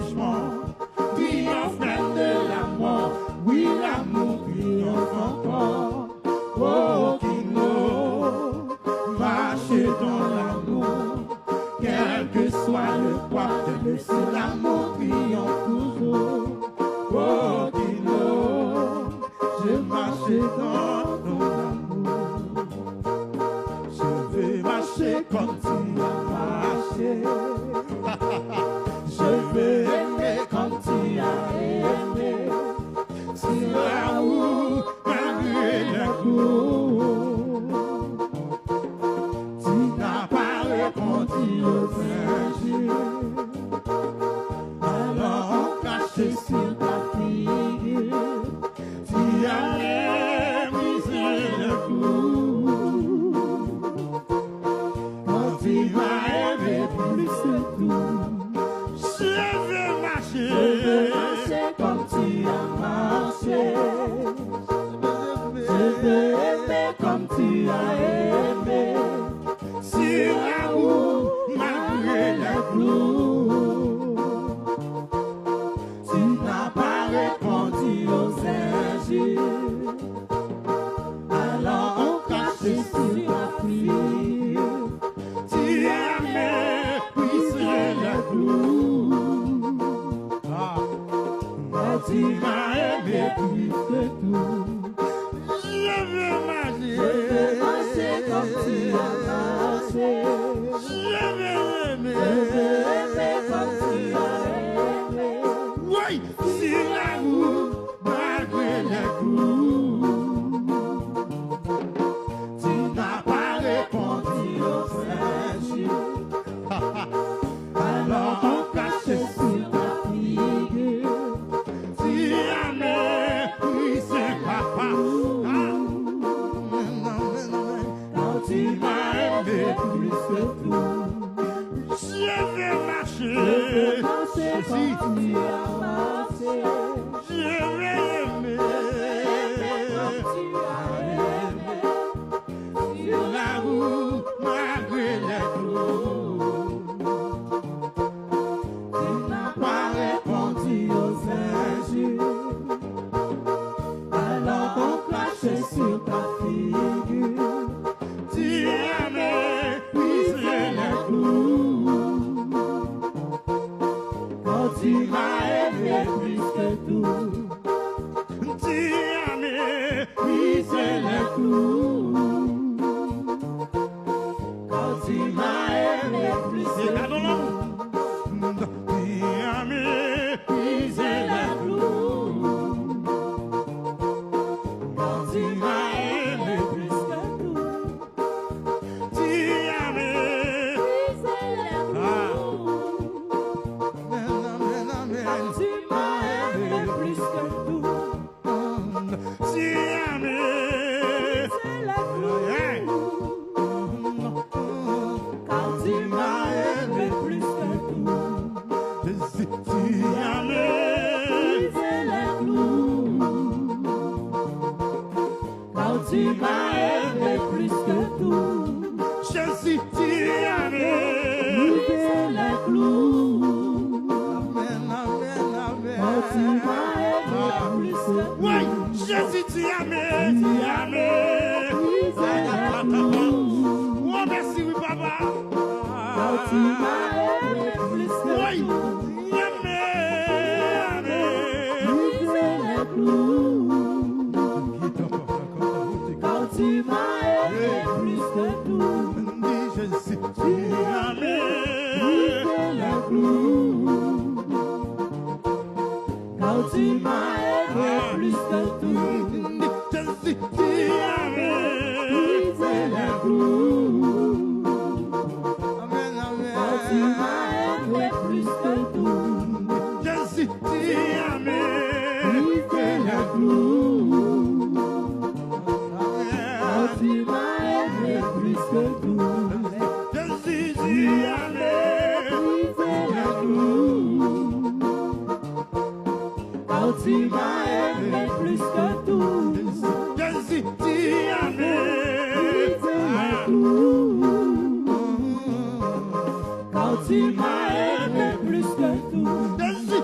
jugement, triomphe même de la mort, oui l'amour triomphe encore. Oh, Kino, marchez dans l'amour, quel que soit le poids de laisser l'amour triomphe toujours. Oh, Kino, je marche dans ton amour, je vais marcher comme tu as marché. Je vais aimer comme tu as aimé, sur la route malgré les coups. Tu n'as pas répondu aux injures, alors on crache sur ta figure. Tu as brisé le cou. Quand tu m'as aimé plus que tout, je veux marcher comme tu as marché. Je veux aimer comme tu as aimé, sur la route malgré les clous. Tu n'as pas répondu aux injures, alors on cache sur ta figure. Tu as méprisé les clous. Mais tu m'as aimé plus que tout. Je veux marcher comme tu as marché. Je veux aimer comme tu as aimé. Oui, sur la route malgré les coups. Tu n'as pas répondu aux injures, alors on cache sur ta figure. Tu as méprisé papa. Quand tu m'as aimé plus que tout, je vais marcher comme tu as marché. Je vais aimer comme tu as aimé, sur la route malgré les clous. Tu n'as pas répondu aux injures, alors on crache sur ta figure. Tu as méprisé les clous. Quand tu m'as aimé plus que tout, tu as méprisé les clous. Quand tu m'as aimé plus que tout, tu as méprisé les clous. Quand tu m'as aimé plus que tout, tu as méprisé les clous. Quand tu m'as aimé plus que tout, tu as méprisé les clous. Quand tu m'as aimé plus que tout, tu as méprisé les clous. Quand tu m'as aimé plus que tout, Jésus, tu as méprisé les clous. Amen, amen, amen. Quand tu m'as aimé plus que tout, oui, Jésus, tu as méprisé les clous. Oh, merci, oui, papa. Quand tu m'as aimé plus que tout, oui, brisé les clous. Quand tu m'as aimé plus que tout, Jésus, tu as brisé les clous. Quand tu m'as aimé plus que tout, Jésus, tu as brisé les clous. Amen, amen. Quand tu m'as aimé plus que tout, Jésus, tu as brisé les clous. Quand tu m'as aimé plus que tout, Jésus, tu as brisé les clous. Quand tu m'as aimé plus que tout, Jésus, tu as brisé les clous. Quand tu m'as aimé plus que tout, Jésus,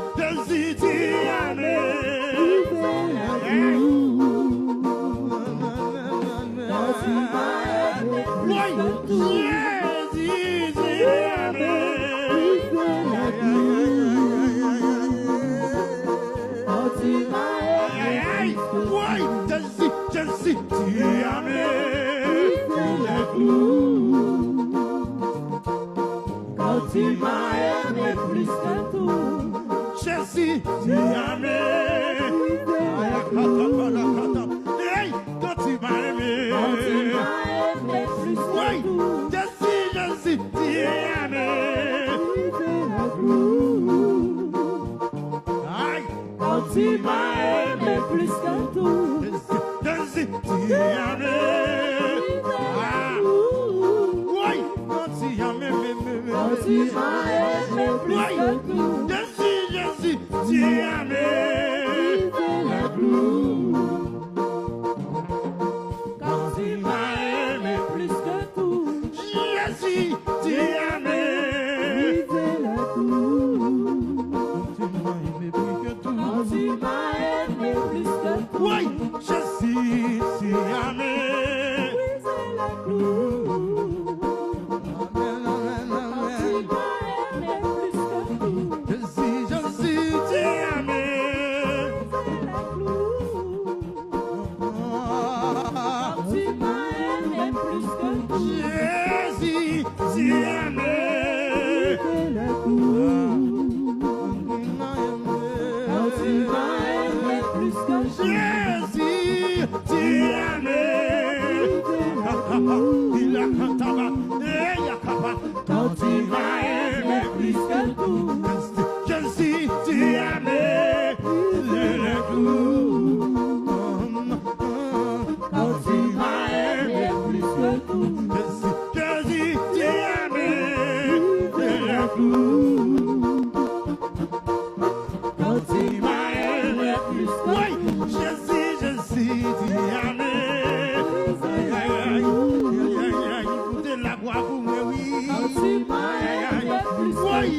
Jésus, tu as aimé. Hey, quand tu m'as aimé. Oui, Jésus, tu as aimé. Aïe, Quand tu m'as aimé plus que tout, Jésus, tu as aimé. Oui, quand tu as aimé. quand tu m'as aimé plus Oui, que tout, Jésus, tu as aimé. la gloire. Quand tu m'as aimé plus que tout, Jésus, tu as aimé. la gloire. Tu m'as aimé plus que tout. Quand tu m'as aimé plus que tout, Oui, Jésus, tu as aimé. la gloire. Amen, amen, Quand tu amen. m'as aimé plus que tout, Jésus, Jésus, tu as aimé. la gloire. Quand tu m'as aimé plus que tout, Jésus, tu as aimé. la gloire. Quand tu m'as aimé plus que tout, Jésus, tu as aimé. Il a cantaba, et il a capa. quand tu m'as aimé plus que tout, Jésus, tu as aimé. quand tu m'as aimé plus que tout, Jésus, tu as aimé. quand tu m'as aimé plus que Oui, Jésus, Jésus, tu as aimé. Écoutez la voix pour moi, oui. quand tu m'as aimé plus que Oui,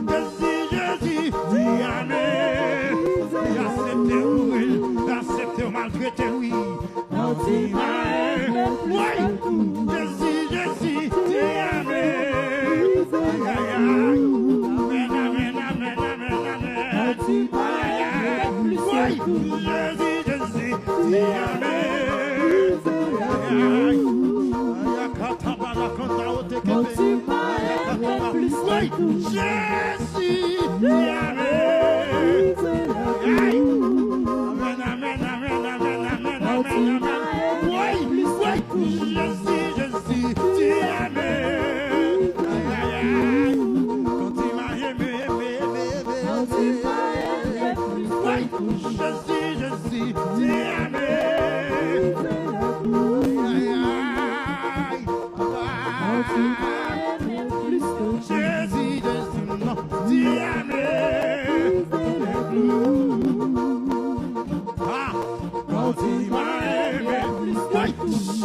Jésus, Jésus, tu as aimé. Et accepté ou maltraité, oui. quand tu m'as aimé plus Oui, que tout, Jésus, Jésus, tu as aimé. Amen, amen, amen, amen, amen. quand tu m'as aimé plus Oui, que tout, Jésus, Jésus, tu as aimé. quand tu m'as aimé plus que Oui, tout, Jésus, tu as aimé. Amen, amen, amen, amen, amen, amen, amen. Oui, oui, Jésus, Jésus, tu as aimé. Aïe, aïe, aïe. Quand tu m'as aimé, aimé, aimé, quand tu aimé, m'as aimé plus oui, que tout, Jésus, Jésus, tu as aimé. Aïe, aïe, quand tu m'as aimé plus que tout, Jésus, Jésus, non, tu as aimé. Ah, quand tu m'as aimé, oui,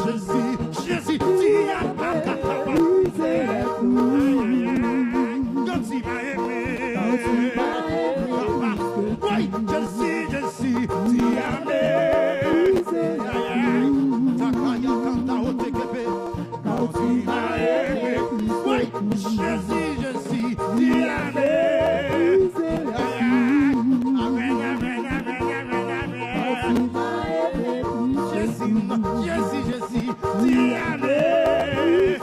Jésus, Jésus, tu as aimé. Quand tu m'as aimé, oui, Jésus, Jésus, tu as aimé. Quand tu m'as aimé, oui, Jésus, Jésus, tu as aimé. Amen, amen, amen, amen, amen. Jésus, Jésus, Jésus, tu as aimé.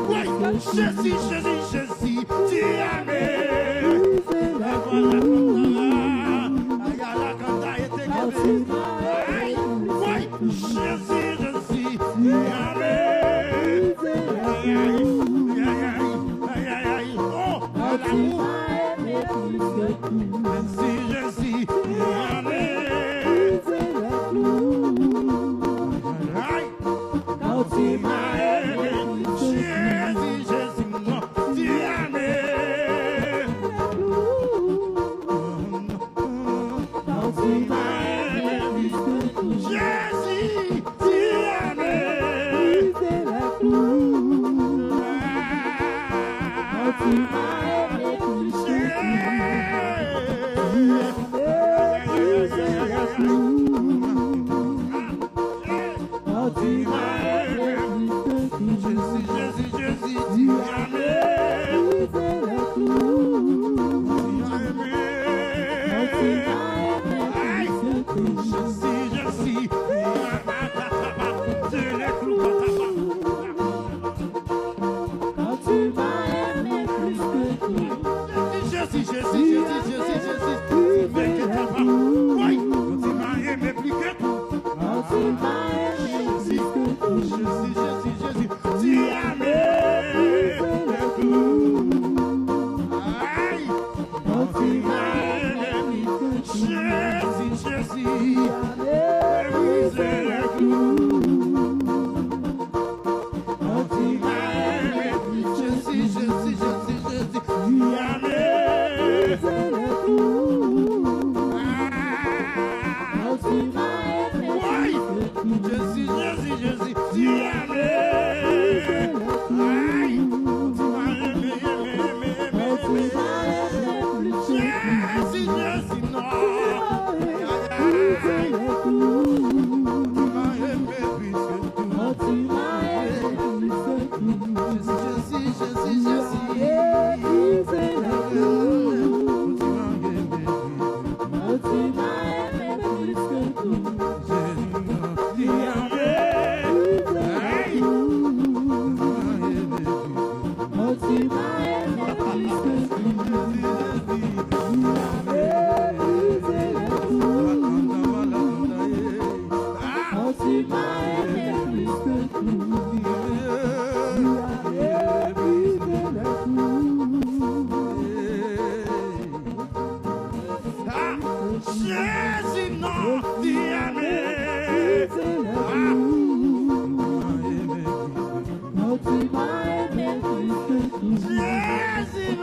Oui, Jésus, Jésus, Jésus, tu as aimé. Oui, Jésus, Jésus, tu as aimé. Aïe, aïe, aïe, aïe. Oh, l'amour. Jésus, Jésus, tu as aimé. Aïe. quand tu m'as aimé, Jésus, Jésus, non, tu as aimé. quand tu m'as aimé plus que tout, Jésus, tu as aimé. quand tu m'as aimé plus que quand tu m'as aimé plus que tout, Jésus, Jésus, Jésus, tu as aimé. quand tu m'as tu m'as aimé plus que tout. Oh, tu m'as aimé plus que tout. Jésus, non, dis-moi. Oh, tu m'as aimé plus que tout. Jésus,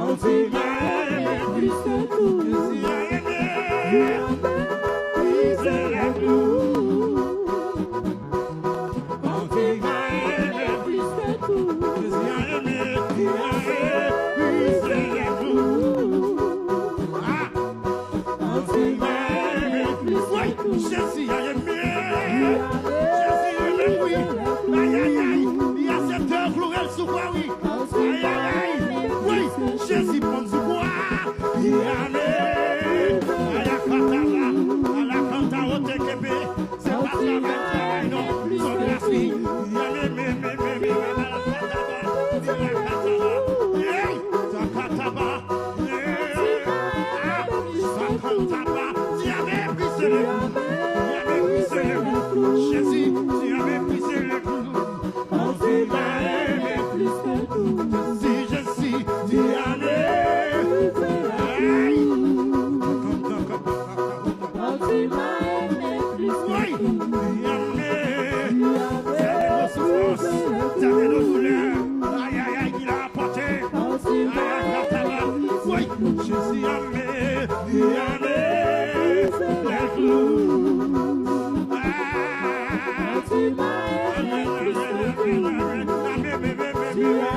Oh, tu m'as aimé plus que tout. Yeah.